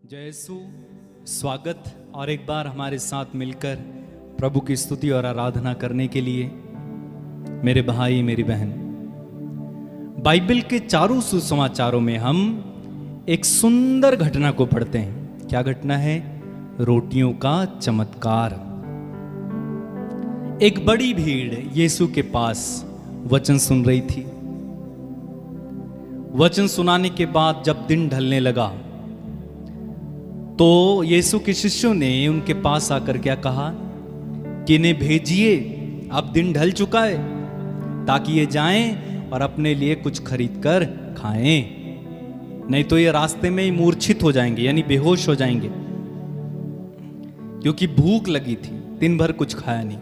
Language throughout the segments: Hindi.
जय यीशु। स्वागत और एक बार हमारे साथ मिलकर प्रभु की स्तुति और आराधना करने के लिए मेरे भाई मेरी बहन, बाइबल के चारों सुसमाचारों में हम एक सुंदर घटना को पढ़ते हैं। क्या घटना है? रोटियों का चमत्कार। एक बड़ी भीड़ यीशु के पास वचन सुन रही थी। वचन सुनाने के बाद जब दिन ढलने लगा तो यीशु के शिष्यों ने उनके पास आकर क्या कहा कि इन्हें भेजिए, अब दिन ढल चुका है, ताकि ये जाएं और अपने लिए कुछ खरीद कर खाएं, नहीं तो ये रास्ते में ही मूर्छित हो जाएंगे, यानी बेहोश हो जाएंगे, क्योंकि भूख लगी थी, दिन भर कुछ खाया नहीं।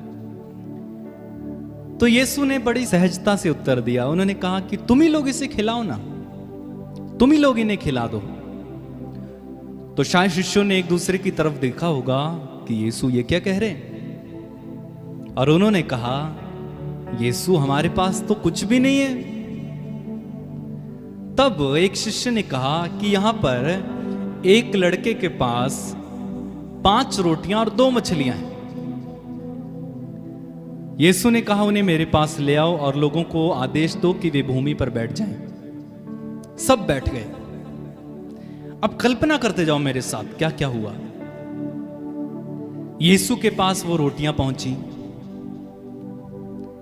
तो यीशु ने बड़ी सहजता से उत्तर दिया। उन्होंने कहा कि तुम ही लोग इसे खिलाओ ना, तुम ही लोग इन्हें खिला दो। तो शायद शिष्यों ने एक दूसरे की तरफ देखा होगा कि यीशु ये क्या कह रहे हैं, और उन्होंने कहा यीशु हमारे पास तो कुछ भी नहीं है। तब एक शिष्य ने कहा कि यहां पर एक लड़के के पास 5 रोटियां और 2 मछलियां हैं। यीशु ने कहा उन्हें मेरे पास ले आओ और लोगों को आदेश दो कि वे भूमि पर बैठ जाएं। सब बैठ गए। अब कल्पना करते जाओ मेरे साथ क्या क्या हुआ। यीशु के पास वो रोटियां पहुंची।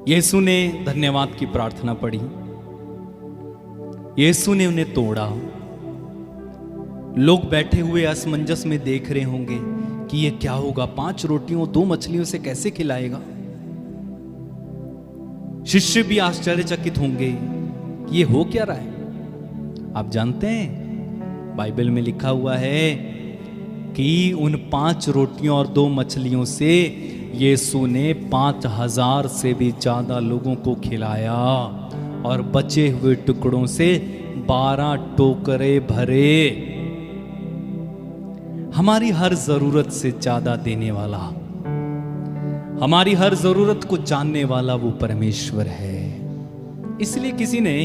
यीशु ने धन्यवाद की प्रार्थना पढ़ी। यीशु ने उन्हें तोड़ा। लोग बैठे हुए असमंजस में देख रहे होंगे कि ये क्या होगा, 5 रोटियों 2 मछलियों से कैसे खिलाएगा। शिष्य भी आश्चर्यचकित होंगे कि ये हो क्या रहा है। आप जानते हैं बाइबल में लिखा हुआ है कि उन 5 रोटियों और 2 मछलियों से यीशु ने 5000 से भी ज्यादा लोगों को खिलाया, और बचे हुए टुकड़ों से 12 टोकरे भरे। हमारी हर जरूरत से ज्यादा देने वाला, हमारी हर जरूरत को जानने वाला वो परमेश्वर है। इसलिए किसी ने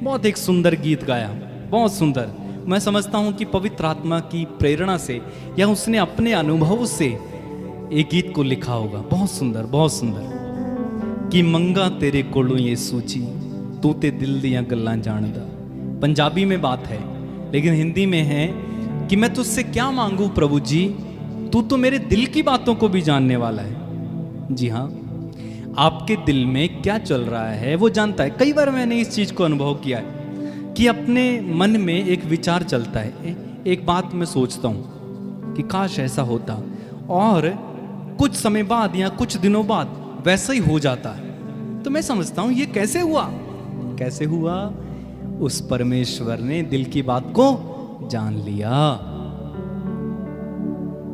बहुत एक सुंदर गीत गाया, बहुत सुंदर। मैं समझता हूं कि पवित्र आत्मा की प्रेरणा से या उसने अपने अनुभव से एक गीत को लिखा होगा। बहुत सुंदर, बहुत सुंदर। कि मंगा तेरे कोलों यीशु जी, तू ते दिल दियां गल्लां जानदा। पंजाबी में बात है, लेकिन हिंदी में है कि मैं तुझसे क्या मांगू प्रभु जी, तू तो मेरे दिल की बातों को भी जानने वाला है। जी हाँ, आपके दिल में क्या चल रहा है वो जानता है। कई बार मैंने इस चीज को अनुभव किया है कि अपने मन में एक विचार चलता है, एक बात मैं सोचता हूं कि काश ऐसा होता, और कुछ समय बाद या कुछ दिनों बाद वैसा ही हो जाता है। तो मैं समझता हूं ये कैसे हुआ, कैसे हुआ? उस परमेश्वर ने दिल की बात को जान लिया।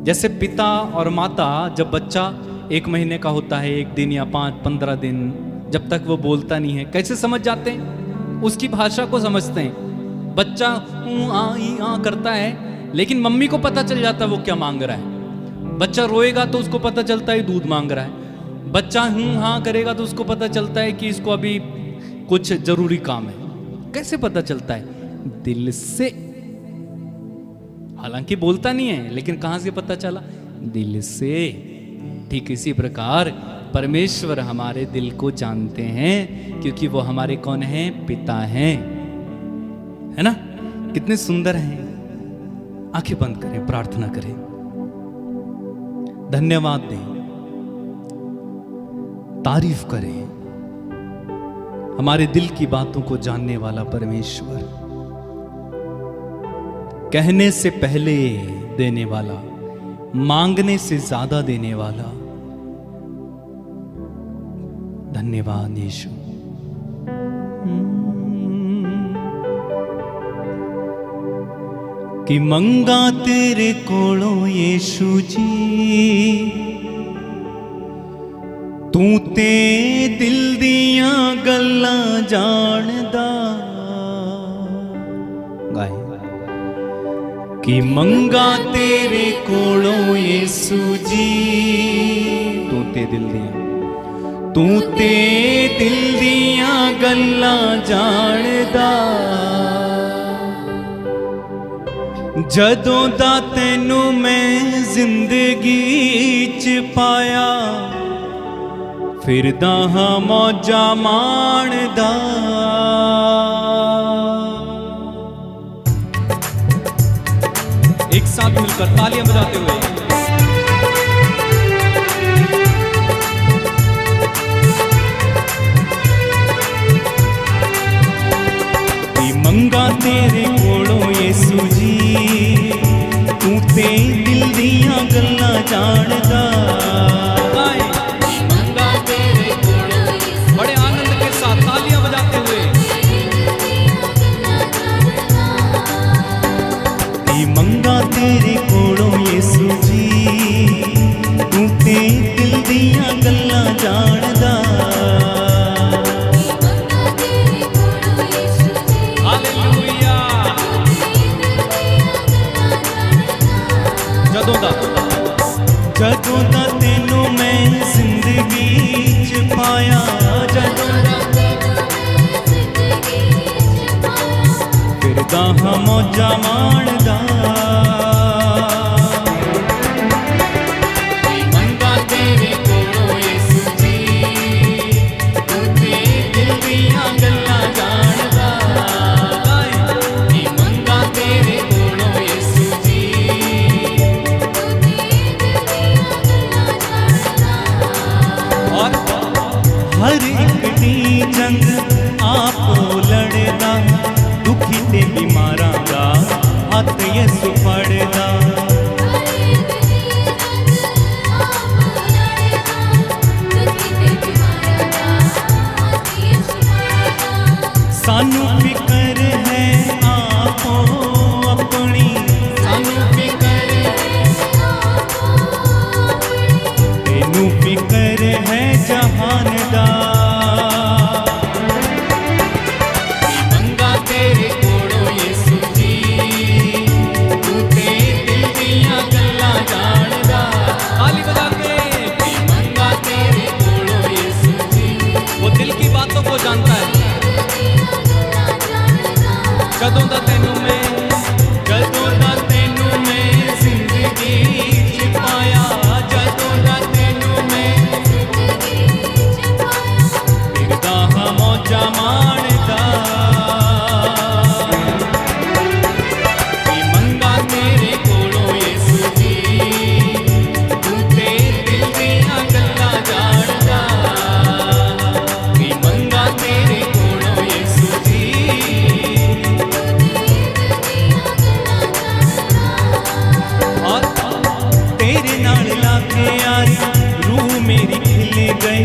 जैसे पिता और माता, जब बच्चा 1 महीने का होता है, 1 दिन या 5-15 दिन, जब तक वो बोलता नहीं है, कैसे समझ जाते हैं? उसकी भाषा को समझते हैं। बच्चा आ करता है, लेकिन मम्मी को पता चल जाता है वो क्या मांग रहा है। बच्चा रोएगा तो उसको पता चलता है दूध मांग रहा है। बच्चा हाँ करेगा तो उसको पता चलता है कि इसको अभी कुछ जरूरी काम है। कैसे पता चलता है? दिल से। हालांकि बोलता नहीं है, लेकिन कहां से पता चला? दिल से। ठीक इसी प्रकार परमेश्वर हमारे दिल को जानते हैं, क्योंकि वो हमारे कौन हैं? पिता हैं, है ना? कितने सुंदर हैं। आंखें बंद करें, प्रार्थना करें, धन्यवाद दें, तारीफ करें हमारे दिल की बातों को जानने वाला परमेश्वर, कहने से पहले देने वाला, मांगने से ज्यादा देने वाला। धन्यवाद यीशु। कि मंगा तेरे कोलों यीशु जी, तू ते दिल दियां गल्लां जानदा। गाए। कि मंगा तेरे कोलों यीशु जी, तू ते दिल दियां, तू ते दिल दियां गल्लां जानदा। जदों दा तैनू मैं जिंदगी च पाया, फिरदा हां मौजा माणदा। एक साथ मिलकर तालियां बजाते हुए मंगा तेरे कोलों यीशु जी, तू ते दिल दियां गल्लां जानदा। मंगा तेरे कोलों यीशु, बड़े आनंद के साथ तालियां बजाते हुए मंगा तेरे कोलों यीशु जी, तू ते दिल दियां गल्लां जानदा। जदों दा तैनू मैं जिंदगी च पाया, फिरदा हां मौजा माणदा। मंगा तेरे कोलों यीशु जी, तू ते दिल दियां गल्लां जानदा। मंगा तेरे कोलों यीशु जी, हर एक दी जंग आपो लड़दा, दुखी ते बीमारां दा हथ यीशु फड़दा। सानू फिकर है आपो अपनी, सानू फिकर तेनू फिकर है जहान दा। मंगा तेरे कोलों यीशु जी, तू ते दिल दियां गल्लां जानदा। ताली बजा के मंगा तेरे कोलों यीशु जी, वो दिल की बातों को जानता है। जदों दा तैनू मैं, जदों दा तैनू मैं जिंदगी च पाया, जदों दा तैनू मैं फिरदा हां मौजा माणदा। मंगा तेरे कोलों यीशु जी, तू ते दिल दियां गल्लां जानदा। मंगा तेरे कोलों यीशु जी, और तेरे नाल लाके यारी रूह मेरी खिल गई,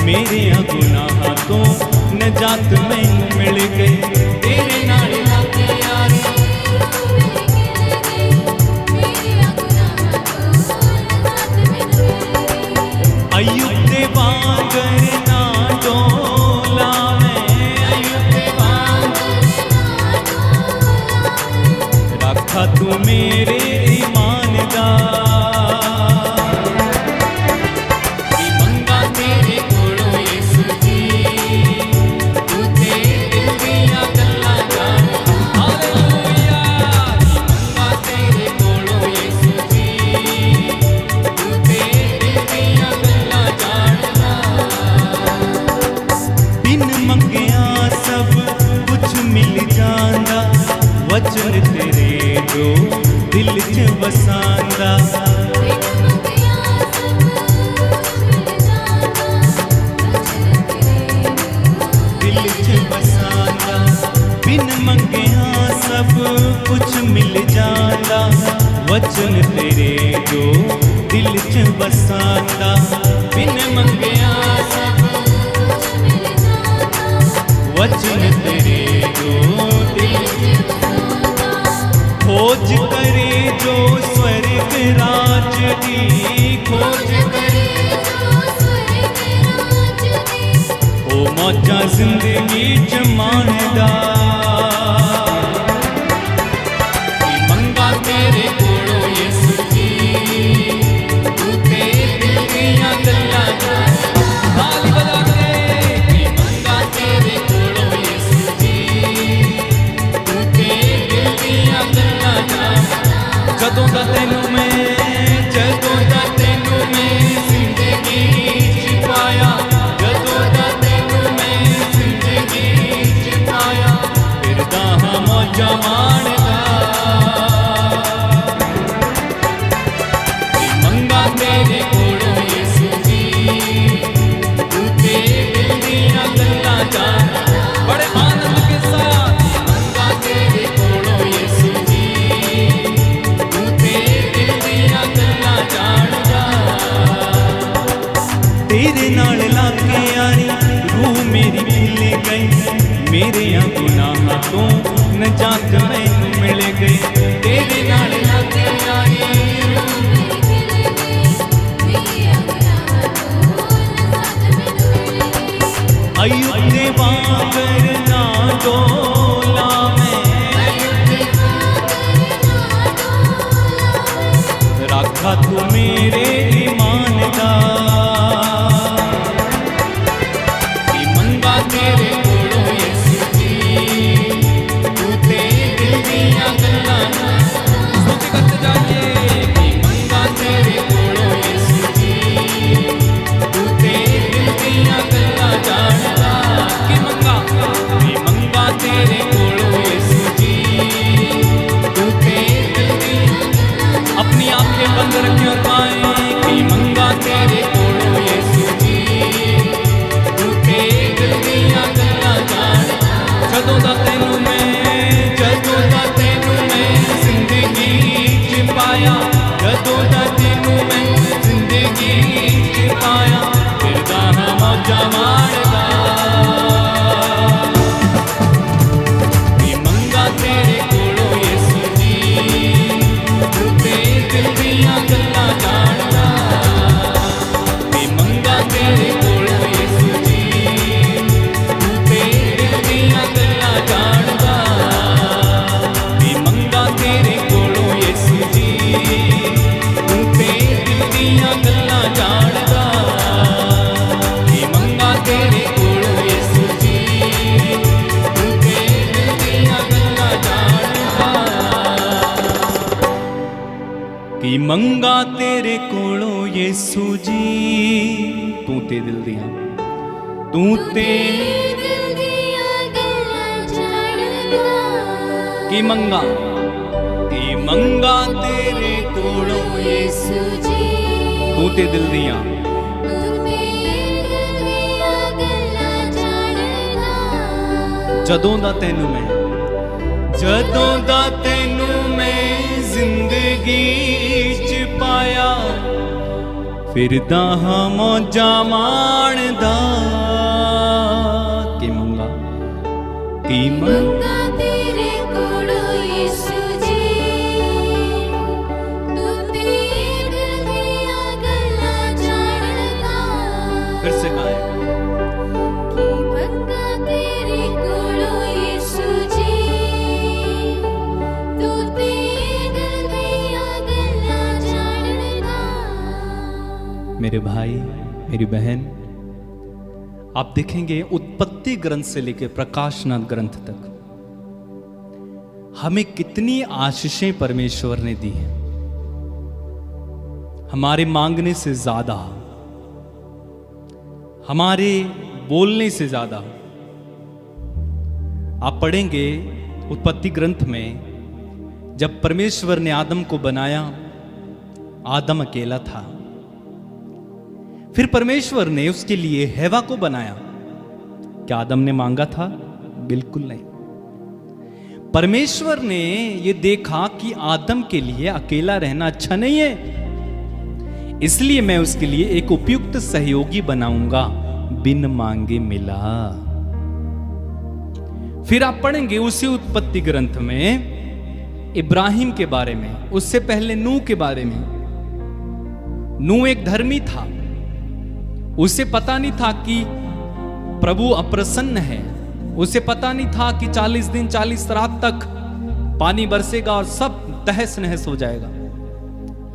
मेरे गुनाहां तो नजात मैनू मिल गई। तेरे नाल लाके यारी अय्यूब दे वांगर ना डोला मैं, अय्यूब दे वांगर रखा तू मेरे ईमान दा। मंगा तेरे कोलों यीशु जी, तू ते दिल दियां गल्लां जानदा। हालेलुया। मंगा तेरे कोलों यीशु जी, तू ते दिल दियां गल्लां जानदा। बिन मंगिया सब कुछ मिल जांदा, वचन तेरे जो दिल च वसांदा। दिल च वसांदा, बिन मंगिया सब कुछ मिल जांदा, वचन तेरे जो दिल च वसांदा। बिन मंगिया सब वचन तेरे जो दिल खोज करे जो स्वर्ग राज दी, खोज करे ओ मौजा जिंदगी च माणदा। मंगा तेरे कोलों यीशु जी, तू ते दिल दियां गल्लां जानदा। ताली बजा के मंगा तेरे कोलों यीशु जी, तू ते दिल दियां गल्लां जानदा। मौजा माणदा मंगा तेरे कोलों यीशु जी तू तेरे दिल दियां गल्लां जान बड़े आनंद के साथ मंगा तेरे कोलों यीशु जी तू तेरे दिल दियां गल्लां जानदा तेरे नाल लाके यारी रूह मेरी खिल गई मेरे गुनाहां तो नजात मैनू मिल गई तेरे नाल लाके यारी रूह मेरी खिल गई अय्यूब दे वांगर ना डोला मैं रखा तू मेरे ईमान दा मंगा तेरे कोलों यीशु जी तू तेरे दिल दियां गल्लां स्तुति करते जाइए कि मंगा तेरे कोलों यीशु जी तू तेरे दिल दियां गल्लां जानदा कि मंगा तेरे कोलों यीशु जी तू तेरे दिल दियां अपनी आंखें बंद रखें और गाएं कि मंगा तेरे कोलों यीशु जी तू तेरे दिल दियां गल्लां जान जदों दा तैनू मैं जिंदगी च पाया जदों दा तैनू मैं जिंदगी च पाया फिरदा हां मौजा माणदा कि मंगा तेरे कोलों यीशु जी तू तेरे दिल दियां गल्लां जानदा कि मंगा तेरे कोलों यीशु जी तू तेरे दिल दियां गल्लां जानदा कि मंगा तेरे कोलों यीशु जी तू तेरे दिल दियां गल्लां जानदा कि मंगा तेरे कोलों यीशु जी तू तेरे दिल दियां गल्लां जानदा कि मंगा तेरे कोलों यीशु जी तू ते दिल दियां तू ते कि मंगा तेरे कोलों यीशु जी तू ते दिल दियां जदों दा तैनू मैं जिंदगी च पाया फिरदा हां मौजा माणदा कि मंगा मंगा तेरे कोलों यीशु जी तू तेरे दिल दियां गल्लां जानदा फिर से गाएं कि मंगा तेरे कोलों यीशु जी तू तेरे दिल दियां गल्लां जानदा मेरे भाई मेरी बहन आप देखेंगे उत्पत्ति ग्रंथ से लेकर प्रकाशनाथ ग्रंथ तक हमें कितनी आशीषें परमेश्वर ने दी हैं हमारे मांगने से ज्यादा हमारे बोलने से ज्यादा आप पढ़ेंगे उत्पत्ति ग्रंथ में जब परमेश्वर ने आदम को बनाया आदम अकेला था फिर परमेश्वर ने उसके लिए हेवा को बनाया क्या आदम ने मांगा था बिल्कुल नहीं परमेश्वर ने यह देखा कि आदम के लिए अकेला रहना अच्छा नहीं है इसलिए मैं उसके लिए एक उपयुक्त सहयोगी बनाऊंगा बिन मांगे मिला फिर आप पढ़ेंगे उसी उत्पत्ति ग्रंथ में इब्राहिम के बारे में उससे पहले नूह के बारे में नूह एक धर्मी था उसे पता नहीं था कि प्रभु अप्रसन्न है उसे पता नहीं था कि 40 दिन 40 रात तक पानी बरसेगा और सब तहस नहस हो जाएगा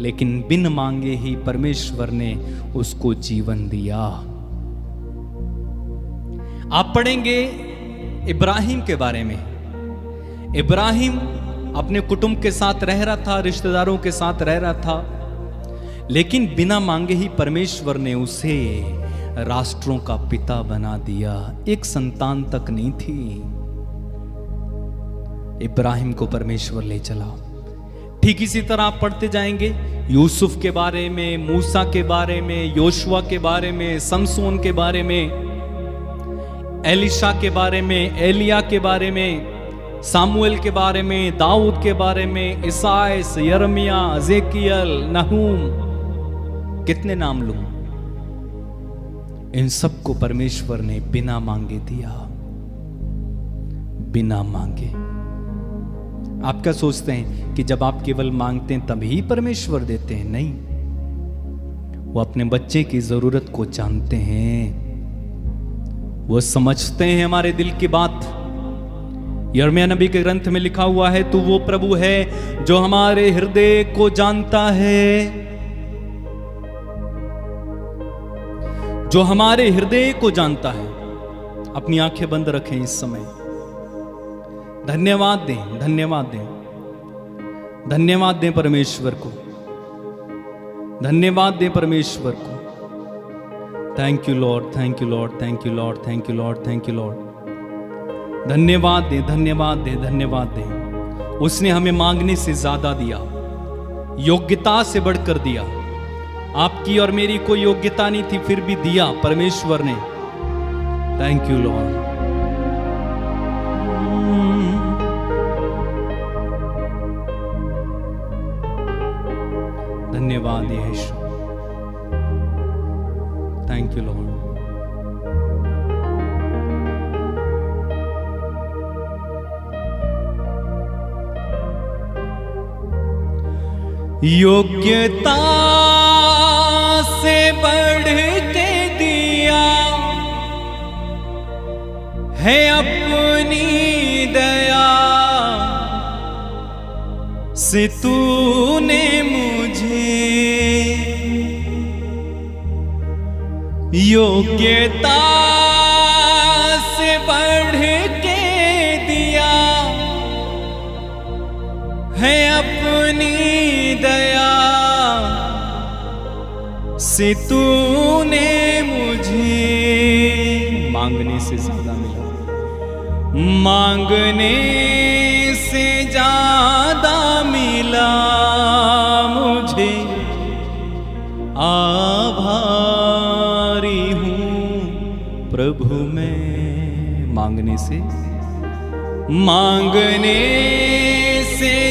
लेकिन बिन मांगे ही परमेश्वर ने उसको जीवन दिया आप पढ़ेंगे इब्राहिम के बारे में इब्राहिम अपने कुटुंब के साथ रह रहा था रिश्तेदारों के साथ रह रहा था लेकिन बिना मांगे ही परमेश्वर ने उसे राष्ट्रों का पिता बना दिया एक संतान तक नहीं थी इब्राहिम को परमेश्वर ले चला। ठीक इसी तरह आप पढ़ते जाएंगे यूसुफ के बारे में, मूसा के बारे में, योशुआ के बारे में, समसोन के बारे में, एलिशा के बारे में, एलिया के बारे में, सामुएल के बारे में, दाऊद के बारे में, ईसाइस, यर्मिया, एजेकियल, नहूम, कितने नाम लूं। इन सबको परमेश्वर ने बिना मांगे दिया, बिना मांगे। आप क्या सोचते हैं कि जब आप केवल मांगते हैं तभी परमेश्वर देते हैं? नहीं, वो अपने बच्चे की जरूरत को जानते हैं, वो समझते हैं हमारे दिल की बात। यिर्मयाह नबी के ग्रंथ में लिखा हुआ है, तू वो प्रभु है जो हमारे हृदय को जानता है, जो हमारे हृदय को जानता है। अपनी आंखें बंद रखें इस समय, धन्यवाद दें, धन्यवाद दें, धन्यवाद दें परमेश्वर को, धन्यवाद दें परमेश्वर को। Thank you Lord, thank you Lord, thank you Lord, thank you Lord, thank you Lord. धन्यवाद दें, धन्यवाद दें, धन्यवाद दें। उसने हमें मांगने से ज्यादा दिया, योग्यता से बढ़कर दिया। आपकी और मेरी कोई योग्यता नहीं थी, फिर भी दिया परमेश्वर ने। Thank you Lord. धन्यवाद यीशु, थैंक यू लॉर्ड। योग्यता से बढ़ के दिया है अपनी दया से तूने मुझे, योग्यता से बढ़ के दिया है अपनी दया से तूने मुझे। मांगने से ज्यादा मिला, मांगने से ज्यादा मिला मुझे। आभारी हूँ प्रभु मैं, मांगने से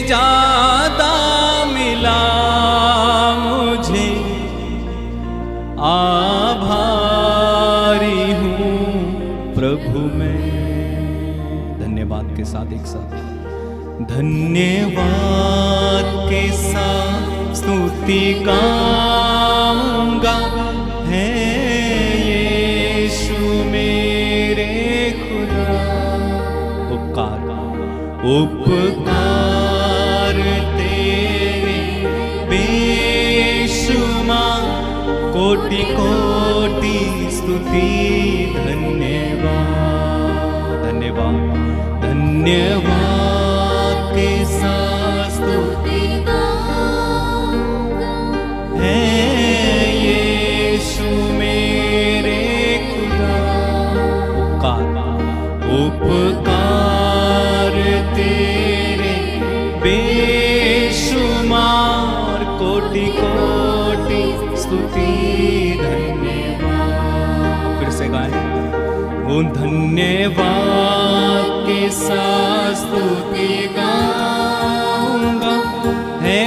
ज्यादा मिला मुझे। आभारी हूँ प्रभु मैं। धन्यवाद के साथ एक साथ, धन्यवाद के साथ स्तुति गाऊंगा, है यीशु मेरे खुदा। उपकार उपकार तेरे बेशुमार, कोटि कोटि स्तुति। धन्यवाद धन्यवाद धन्यवाद के साथ स्तुति है यीशु मेरे खुदा। उपकार तेरे बेशुमार, कोटि कोटि स्तुति। धन्यवाद। फिर से गाएं, वो धन्यवाद के साथ स्तुति गाऊंगा, है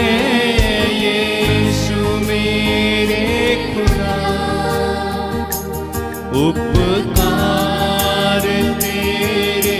यीशु मेरे खुदा। उपकार तेरे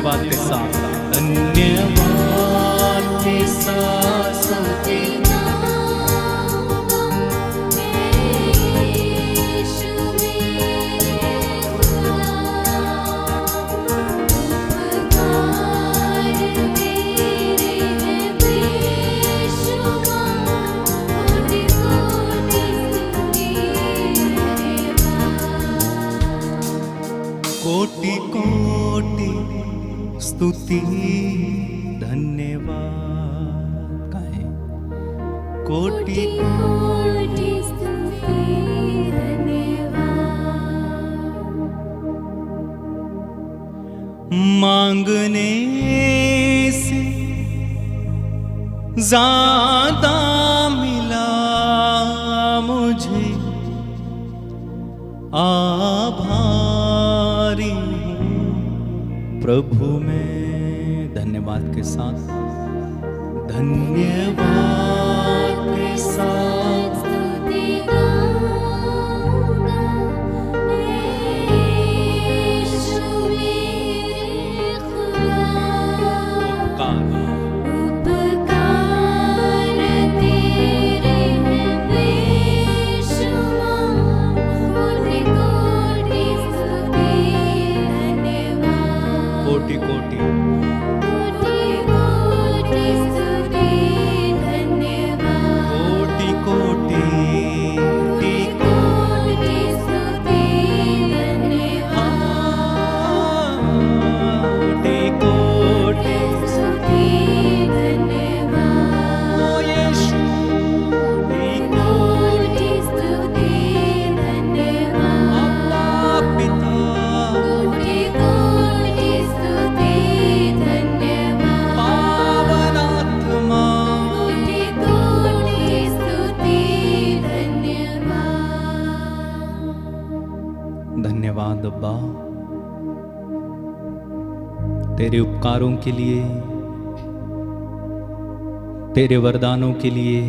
धन्यवाद के साथ, धन्यवाद के साथ स्तुति गाऊंगा, यीशु मेरे खुदा, उपकार तेरे हैं बेशुमार, कोटि कोटि स्तुति धन्यवाद। कोटि कोटि स्तुति धन्यवाद। कोटि कोटि स्तुति धन्यवाद। मांगने से ज्यादा मिला मुझे, आभारी हूँ प्रभु में। धन्यवाद के साथ, धन्यवाद के साथ स्तुति गाऊंगा, यीशु मेरे खुदा, उपकार तेरे हैं बेशुमार, कोटि कोटि स्तुति धन्यवाद। कोटि कोटि कोटि कोटि स्तुति धन्यवाद। कोटि कोटि कोटि स्तुति धन्यवाद। कोटि कोटि स्तुति धन्यवाद। ओ यीशु, कोटि स्तुति धन्यवाद। पिता कोटि कोटि स्तुति धन्यवाद। पावन आत्मा, कोटि कोटि स्तुति धन्यवाद। धन्यवाद अब्बा, तेरे उपकारों के लिए, तेरे वरदानों के लिए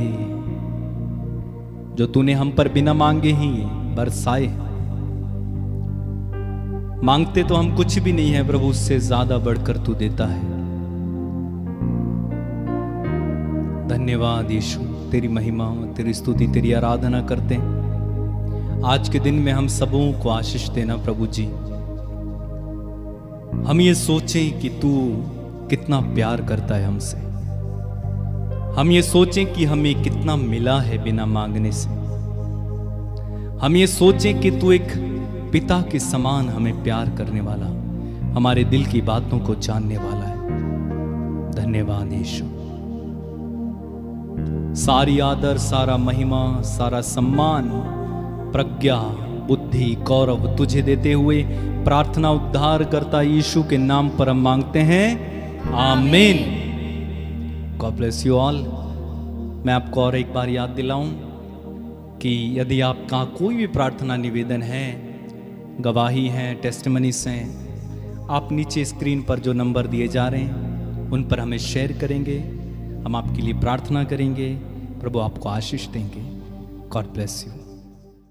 जो तूने हम पर बिना मांगे ही बरसाए। मांगते तो हम कुछ भी नहीं है प्रभु, उससे ज्यादा बढ़कर तू देता है। धन्यवाद यीशु, तेरी महिमा, तेरी स्तुति, तेरी आराधना करते हैं। आज के दिन में हम सबों को आशीष देना प्रभु जी। हम ये सोचें कि तू कितना प्यार करता है हमसे। हम ये सोचें कि हमें कितना मिला है बिना मांगने से। हम ये सोचें कि तू एक पिता के समान हमें प्यार करने वाला, हमारे दिल की बातों को जानने वाला है। धन्यवाद यीशु। सारी आदर, सारा महिमा, सारा सम्मान, प्रज्ञा, बुद्धि, गौरव तुझे देते हुए प्रार्थना उद्धार करता यीशु के नाम पर हम मांगते हैं, आमीन। God bless you all. मैं आपको और एक बार याद दिलाऊं कि यदि आपका कोई भी प्रार्थना निवेदन है, गवाही हैं, टेस्टिमनीज हैं, आप नीचे स्क्रीन पर जो नंबर दिए जा रहे हैं उन पर हमें शेयर करेंगे। हम आपके लिए प्रार्थना करेंगे, प्रभु आपको आशीष देंगे। God bless you.